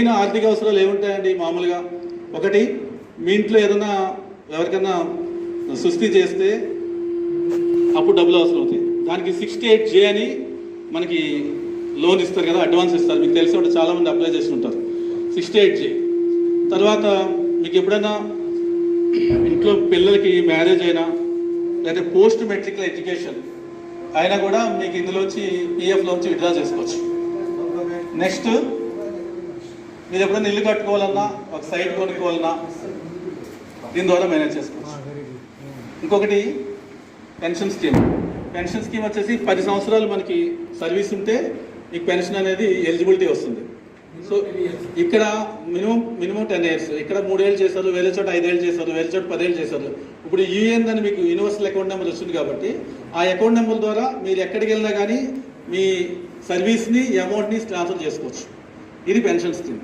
ఆర్థిక అవసరాలు ఏముంటాయండి మామూలుగా? ఒకటి, మీ ఇంట్లో ఏదైనా ఎవరికైనా సుస్థి చేస్తే అప్పుడు డబ్బులు అవసరం అవుతాయి. దానికి 68J అని మనకి లోన్ ఇస్తారు కదా, అడ్వాన్స్ ఇస్తారు. మీకు తెలిసి ఉంటే చాలామంది అప్లై చేసి ఉంటారు. 68J తర్వాత మీకు ఎప్పుడైనా ఇంట్లో పిల్లలకి మ్యారేజ్ అయినా లేదా పోస్ట్ మెట్రికల్ ఎడ్యుకేషన్ అయినా కూడా మీకు ఇందులోంచి PFలోంచి విత్డ్రా చేసుకోవచ్చు. నెక్స్ట్, మీరు ఎప్పుడైనా ఇల్లు కట్టుకోవాలన్నా, ఒక సైట్ కొనుక్కోవాలన్నా దీని ద్వారా మేనేజ్ చేసుకోవచ్చు. ఇంకొకటి పెన్షన్ స్కీమ్. పెన్షన్ స్కీమ్ వచ్చేసి 10 సంవత్సరాలు మనకి సర్వీస్ ఉంటే మీకు పెన్షన్ అనేది ఎలిజిబిలిటీ వస్తుంది. సో ఇక్కడ మినిమం 10 years. ఇక్కడ 3 ఏళ్ళు చేశారు, వేరే చోట 5 ఏళ్ళు చేశారు, వేరే చోట 10 ఏళ్ళు చేశారు. ఇప్పుడు యూఏఎన్ అని మీకు యూనివర్సల్ అకౌంట్ నెంబర్ వస్తుంది కాబట్టి ఆ అకౌంట్ నెంబర్ ద్వారా మీరు ఎక్కడికి వెళ్ళినా కానీ మీ సర్వీస్ని, అమౌంట్ని ట్రాన్స్ఫర్ చేసుకోవచ్చు. ఇది పెన్షన్ స్కీమ్.